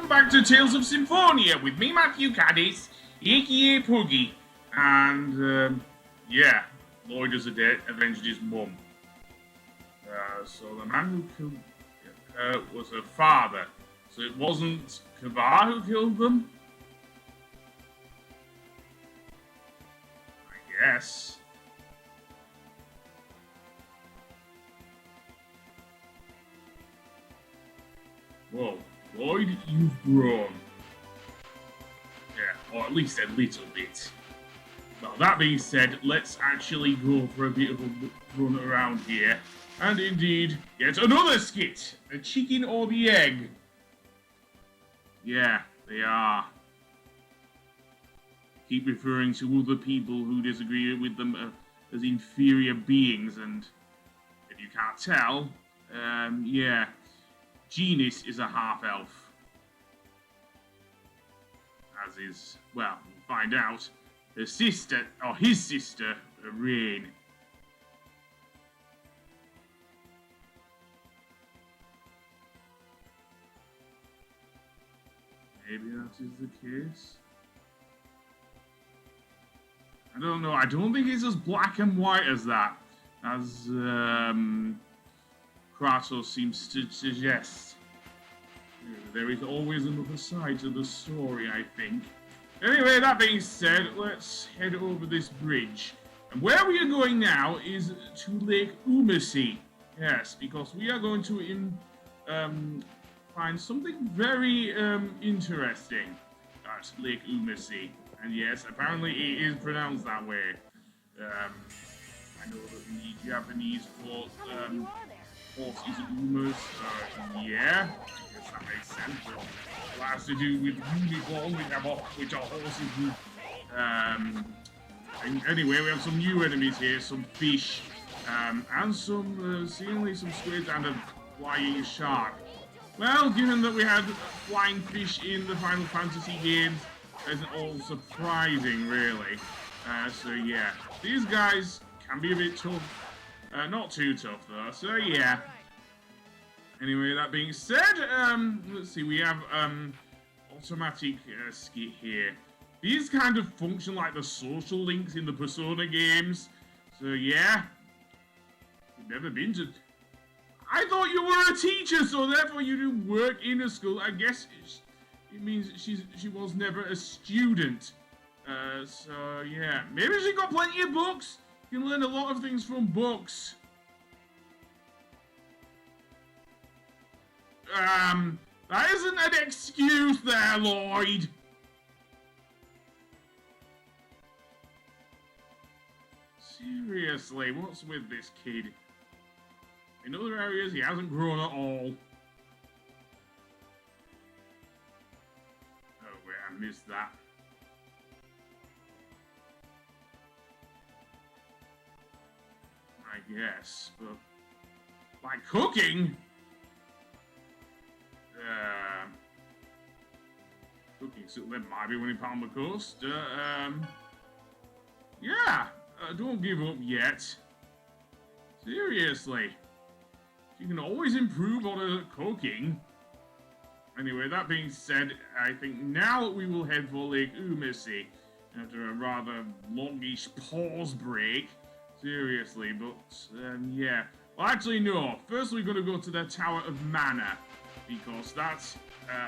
welcome back to Tales of Symphonia with me, Matthew Caddis, aka Puggy, and, yeah, Lloyd as a dead avenged his mum. So the man who killed her was her father, so it wasn't Kavar who killed them? I guess. Whoa, Lloyd, you've grown. Yeah, or at least a little bit. Well, that being said, let's actually go for a bit of a run around here. And indeed, get another skit! The chicken or the egg? Yeah, they are. Keep referring to other people who disagree with them as inferior beings, and if you can't tell, yeah. Genus is a half-elf. As is, well, we'll find out, her sister, or his sister, Rain. Maybe that is the case. I don't know, I don't think it's as black and white as that, as, Kratos seems to suggest. There is always another side to the story, I think. Anyway, that being said, let's head over this bridge. And where we are going now is to Lake Umacy. Yes, because we are going to find something very interesting at Lake Umacy. And yes, apparently it is pronounced that way. I know that the Japanese thought horses Umas, yeah, I guess that makes sense. But it has to do with unicorn, which are horses with, anyway, we have some new enemies here, some fish, and some, seemingly some squids and a flying shark. Well, given that we had flying fish in the Final Fantasy games, it isn't all surprising, really. So yeah, these guys can be a bit tough. Not too tough though, so yeah. Anyway, that being said, let's see, we have automatic skit here. These kind of function like the social links in the Persona games. So yeah, you've never been to... I thought you were a teacher, so therefore you do work in a school. I guess it means she was never a student. So yeah, maybe she got plenty of books. You can learn a lot of things from books. That isn't an excuse there, Lloyd. Seriously, what's with this kid? In other areas, he hasn't grown at all. Oh, wait, I missed that. I guess, but by cooking, cooking so there might be one in Palmer Coast. Yeah, don't give up yet. Seriously, you can always improve on her cooking. Anyway, that being said, I think now we will head for Lake Umacy after a rather longish pause break. Seriously, but, yeah. Well, actually, no. First, we're going to go to the Tower of Mana, because that,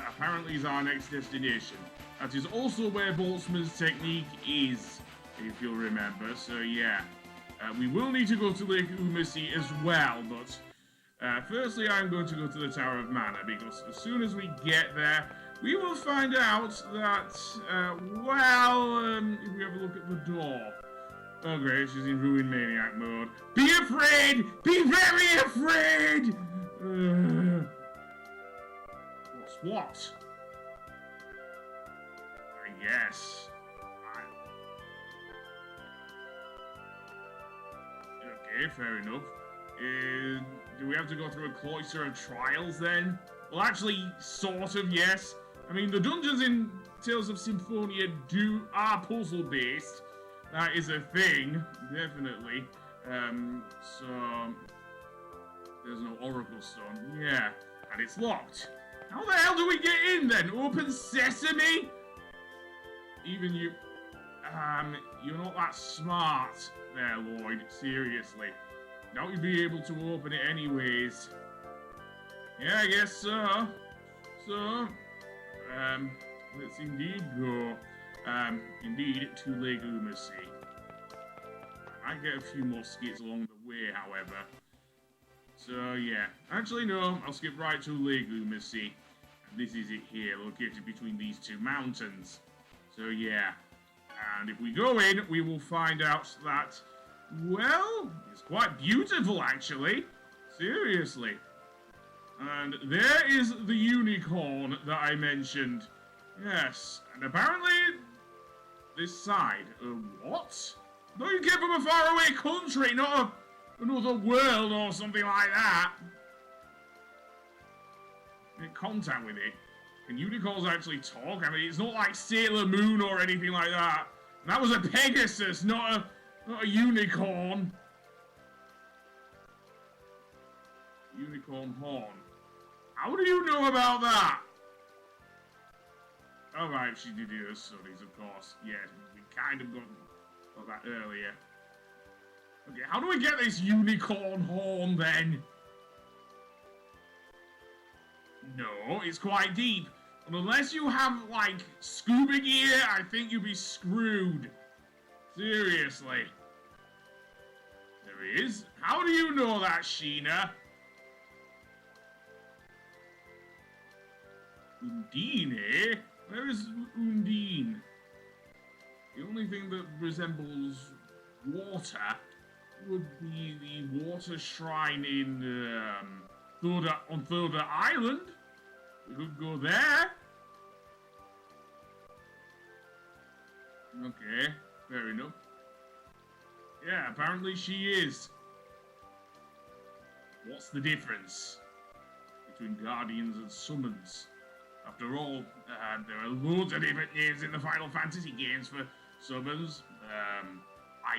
apparently is our next destination. That is also where Boltzmann's technique is, if you'll remember. So, yeah. We will need to go to Lake Umacy as well, but, firstly, I'm going to go to the Tower of Mana, because as soon as we get there, we will find out that, well, if we have a look at the door... Oh great, she's in Ruin Maniac mode. Be afraid! Be very afraid! What's what? I guess. Okay, fair enough. Do we have to go through a cloister of trials then? Well, actually, sort of, yes. I mean, the dungeons in Tales of Symphonia are puzzle-based. That is a thing, definitely. So there's no Oracle Stone. Yeah, and it's locked. How the hell do we get in then? Open sesame? Even you... you're not that smart there, Lloyd. Seriously. Don't you be able to open it anyways? Yeah, I guess so. So, let's indeed go, indeed, to Lake Umacy. I might get a few more skits along the way, however. So, yeah. Actually, no, I'll skip right to Lake Umacy. And this is it here, located between these two mountains. So, yeah. And if we go in, we will find out that, well, it's quite beautiful, actually. Seriously. And there is the unicorn that I mentioned. Yes, and apparently this side. What? No, you came from a faraway country, not another world or something like that. Make contact with it. Can unicorns actually talk? I mean, it's not like Sailor Moon or anything like that. That was a Pegasus, not a unicorn. Unicorn horn. How do you know about that? Alright, she did her studies, of course. Yeah, we kind of got that earlier. Okay, how do we get this unicorn horn then? No, it's quite deep. And unless you have, like, scuba gear, I think you'd be screwed. Seriously. There he is. How do you know that, Sheena? Undine, eh? Where is Undine? The only thing that resembles water would be the water shrine in on Thorda Island. We could go there. Okay, fair enough. Yeah, apparently she is. What's the difference between guardians and summons? After all, there are loads of different names in the Final Fantasy games for summons.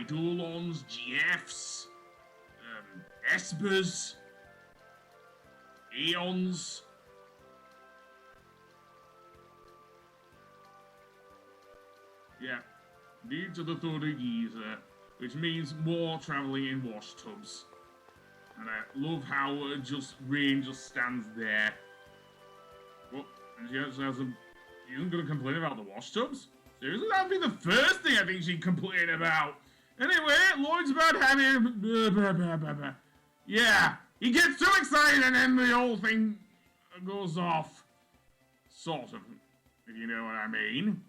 Eidolons, GFs, Espers, Aeons. Yeah, need to the Thorda Geyser, which means more travelling in wash tubs. And I love how Rain just stands there. Well, and she isn't going to complain about the wash tubs? Seriously, that would be the first thing I think she'd complain about. Anyway, Lloyd's about having... Yeah, he gets too excited and then the whole thing goes off. Sort of, if you know what I mean.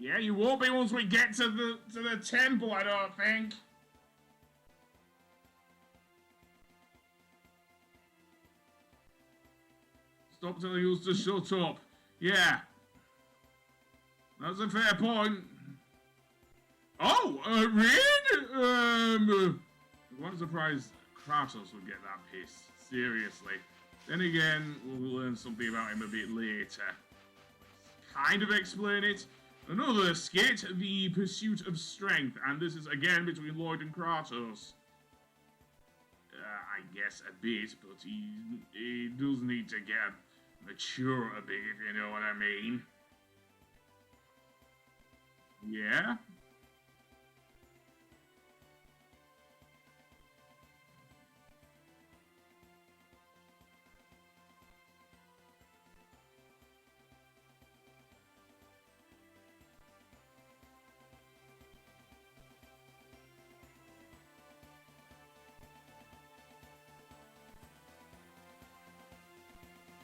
Yeah, you won't be once we get to the temple, I don't think. Stop telling us to shut up. Yeah. That's a fair point. Oh, Reed? I'm surprised Kratos would get that pissed. Seriously. Then again, we'll learn something about him a bit later. Kind of explain it. Another skit, the pursuit of strength, and this is again between Lloyd and Kratos. I guess a bit, but he does need to get mature a bit, if you know what I mean. Yeah?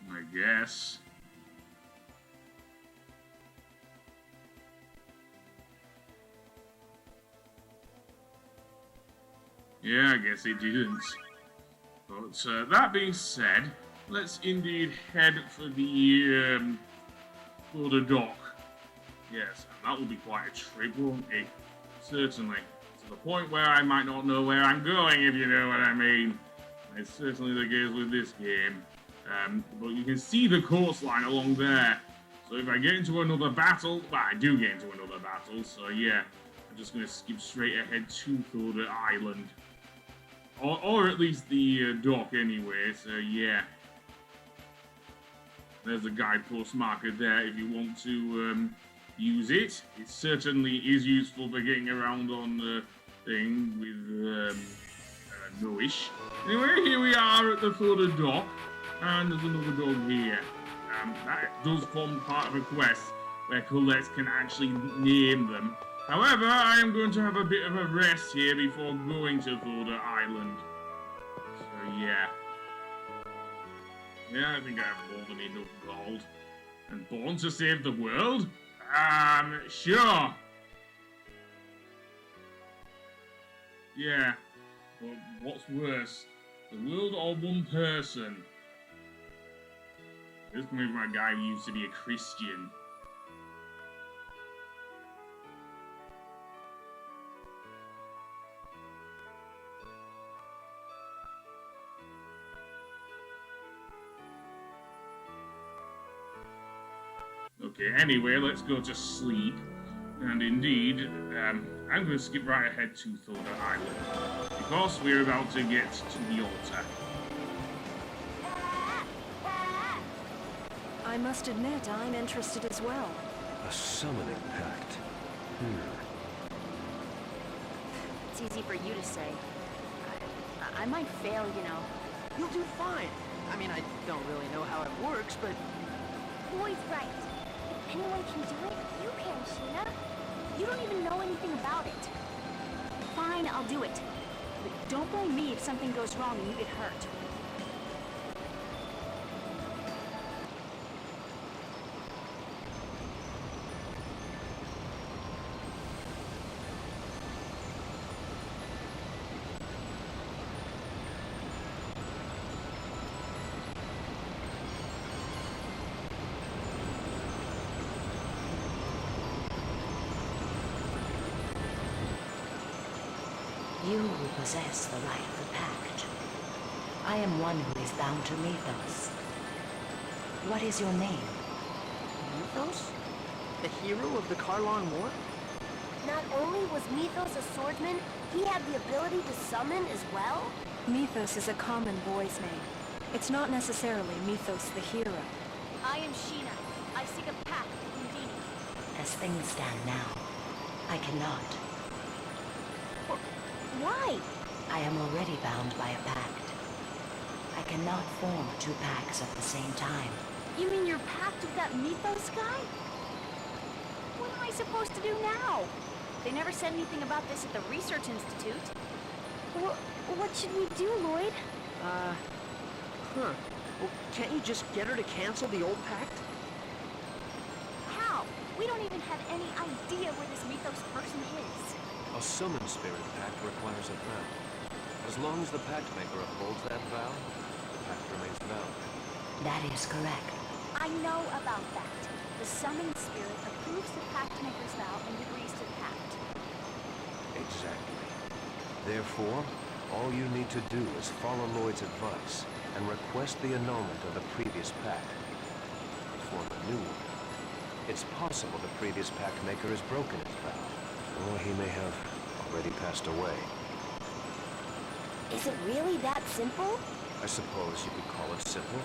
I guess. Yeah, I guess it didn't. But that being said, let's indeed head for the dock. Yes, and that will be quite a trip, won't it? Certainly. To the point where I might not know where I'm going, if you know what I mean. It's certainly the case with this game. But you can see the coastline along there. So if I get into another battle, well, I do get into another battle, so yeah. I'm just going to skip straight ahead to Thorda Island. or at least the dock anyway. So yeah, there's a guidepost marker there if you want to use it. It certainly is useful for getting around on the thing with no-ish. Anyway, here we are at the Fodder dock, and there's another dog here. That does form part of a quest where Colette can actually name them. However, I am going to have a bit of a rest here before going to Fodder Island. So yeah. Yeah, I think I have more than enough gold. And born to save the world? Sure. Yeah. But what's worse? The world or one person? This is coming from a guy who used to be a Christian. Okay, anyway, let's go to sleep. And indeed, I'm going to skip right ahead to Fodder Island, because we're about to get to the altar. I must admit, I'm interested as well. A summoning pact. It's easy for you to say. I might fail, you know. You'll do fine. I mean, I don't really know how it works, but... Boy's right. If anyone can do it, you can, Sheena. You don't even know anything about it. Fine, I'll do it. But don't blame me if something goes wrong and you get hurt. You who possess the right of the pact. I am one who is bound to Mythos. What is your name? Mythos? The hero of the Karlon War? Not only was Mythos a swordsman, he had the ability to summon as well? Mythos is a common boy's name. It's not necessarily Mythos the hero. I am Sheena. I seek a pact with Houdini. As things stand now, I cannot. Why? I am already bound by a pact. I cannot form two pacts at the same time. You mean your pact with that Mythos guy? What am I supposed to do now? They never said anything about this at the Research Institute. What should we do, Lloyd? Well, can't you just get her to cancel the old pact? How? We don't even have any idea where this Mythos person is. A summon spirit pact requires a vow. As long as the pact maker upholds that vow, the pact remains valid. That is correct. I know about that. The summoned spirit approves the pact maker's vow and agrees to the pact. Exactly. Therefore, all you need to do is follow Lloyd's advice and request the annulment of the previous pact. Form a new one. It's possible the previous pact maker has broken his vow. Or he may have already passed away. Is it really that simple? I suppose you could call it simple.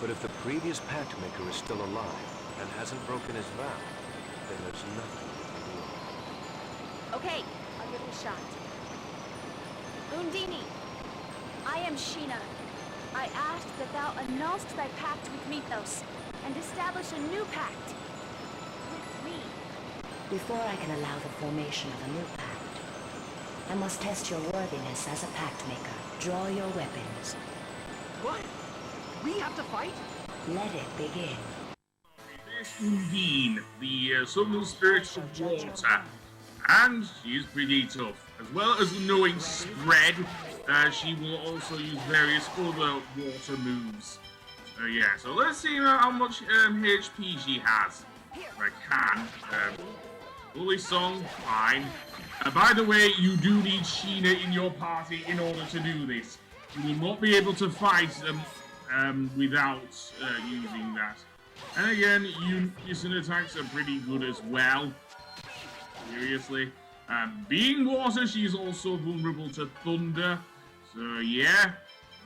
But if the previous pact maker is still alive and hasn't broken his vow, then there's nothing you can do. Okay, I'll give it a shot. Undini, I am Sheena. I ask that thou annulst thy pact with Mythos and establish a new pact with me. Before I can allow the formation of a new pact, I must test your worthiness as a pact maker. Draw your weapons. What? We have to fight? Let it begin. This Undine, the summoned spirit of water, and she is pretty tough. As well as knowing spread, she will also use various other water moves. Yeah, so let's see how much HP she has. If I can. Bully Song, fine. By the way, you do need Sheena in your party in order to do this. You will not be able to fight them without using that. And again, unison attacks are pretty good as well. Seriously. Being water, she's also vulnerable to thunder. So yeah,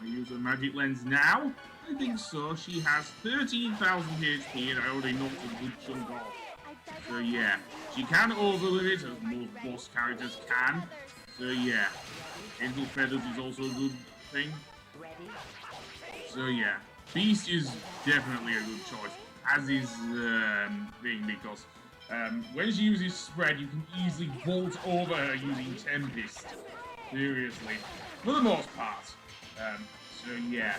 I use a magic lens now. I think so. She has 13,000 HP and I already knocked a good chunk off. So yeah, she can overlimit as most boss characters can. So yeah, Angel Feathers is also a good thing. So yeah, Beast is definitely a good choice, as is Thing, because when she uses Spread, you can easily vault over her using Tempest. Seriously, for the most part. So yeah.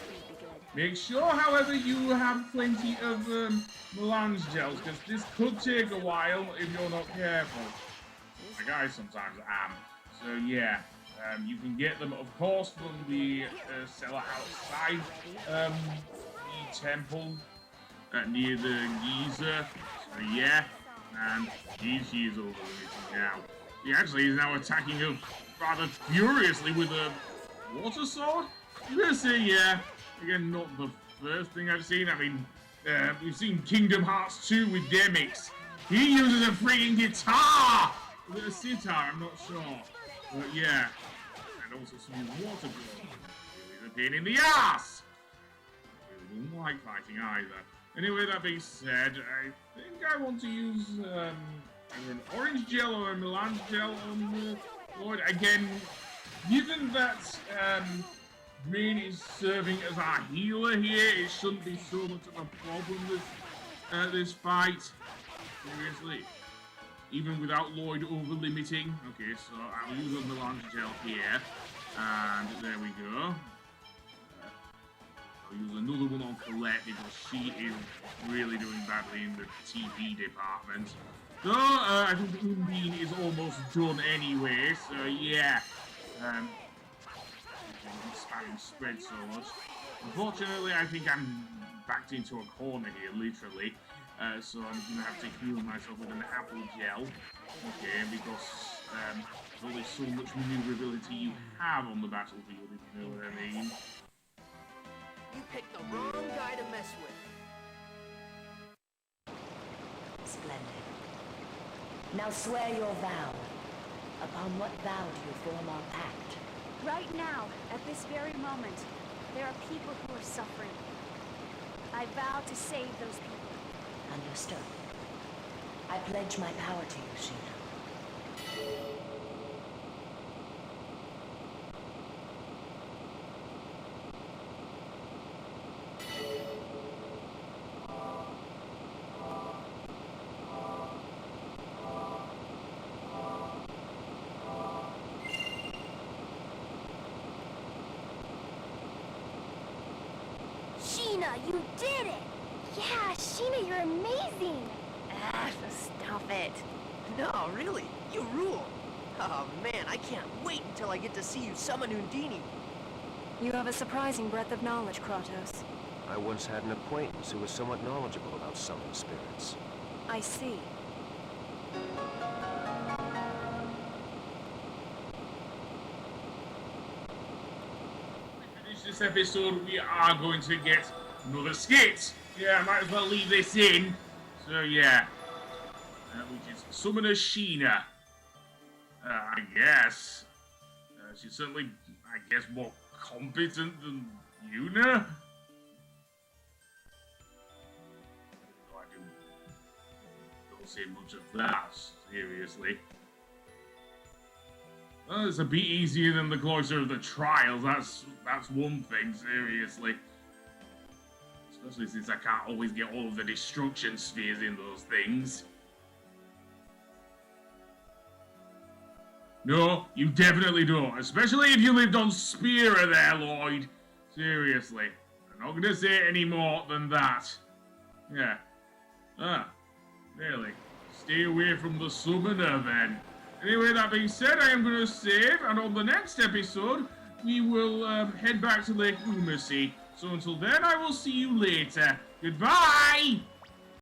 Make sure, however, you have plenty of melange gels, because this could take a while if you're not careful. Like I sometimes am. So yeah, you can get them, of course, from the seller outside the temple near the geyser. So yeah, and she is overlimited now. He actually is now attacking her rather furiously with a water sword. I'm gonna say yeah. Again, not the first thing I've seen. I mean, we've seen Kingdom Hearts 2 with Demix. He uses a freaking guitar! Is it a sitar? I'm not sure. But yeah. And also some water blow. Really a pain in the ass! I really don't like fighting either. Anyway, that being said, I think I want to use either an orange gel or a melange gel on Lloyd. Again, given that Green is serving as our healer here, it shouldn't be so much of a problem with this fight. Seriously. Even without Lloyd over-limiting. Okay, so I'll use a melange gel here. And there we go. I'll use another one on Colette because she is really doing badly in the TP department. So, I think Undine is almost done anyway, so yeah. Spamming Spread so much. Unfortunately, I think I'm backed into a corner here, literally. So I'm gonna have to heal myself with an apple gel. Okay, because there's only so much maneuverability you have on the battlefield, if you know what I mean. You picked the wrong guy to mess with. Splendid. Now swear your vow. Upon what vow do you form our pact? Right now, at this very moment, there are people who are suffering. I vow to save those people. Understood. I pledge my power to you, Sheena. Sheena, you did it! Yeah, Sheena, you're amazing! Ah, stop it. No, really, you rule. Oh man, I can't wait until I get to see you summon Undine. You have a surprising breadth of knowledge, Kratos. I once had an acquaintance who was somewhat knowledgeable about summoned spirits. I see. To finish this episode, we are going to get another skit. Yeah, I might as well leave this in. So yeah, which is Summoner Sheena. I guess. She's certainly, I guess, more competent than Yuna. I don't say much of that, seriously. Well, it's a bit easier than the Cloister of the Trials, that's one thing, seriously. Especially since I can't always get all of the destruction spheres in those things. No, you definitely don't. Especially if you lived on Spira there, Lloyd. Seriously. I'm not gonna say any more than that. Yeah. Really. Stay away from the summoner then. Anyway, that being said, I am gonna save, and on the next episode, we will head back to Lake Umacy. So until then, I will see you later. Goodbye!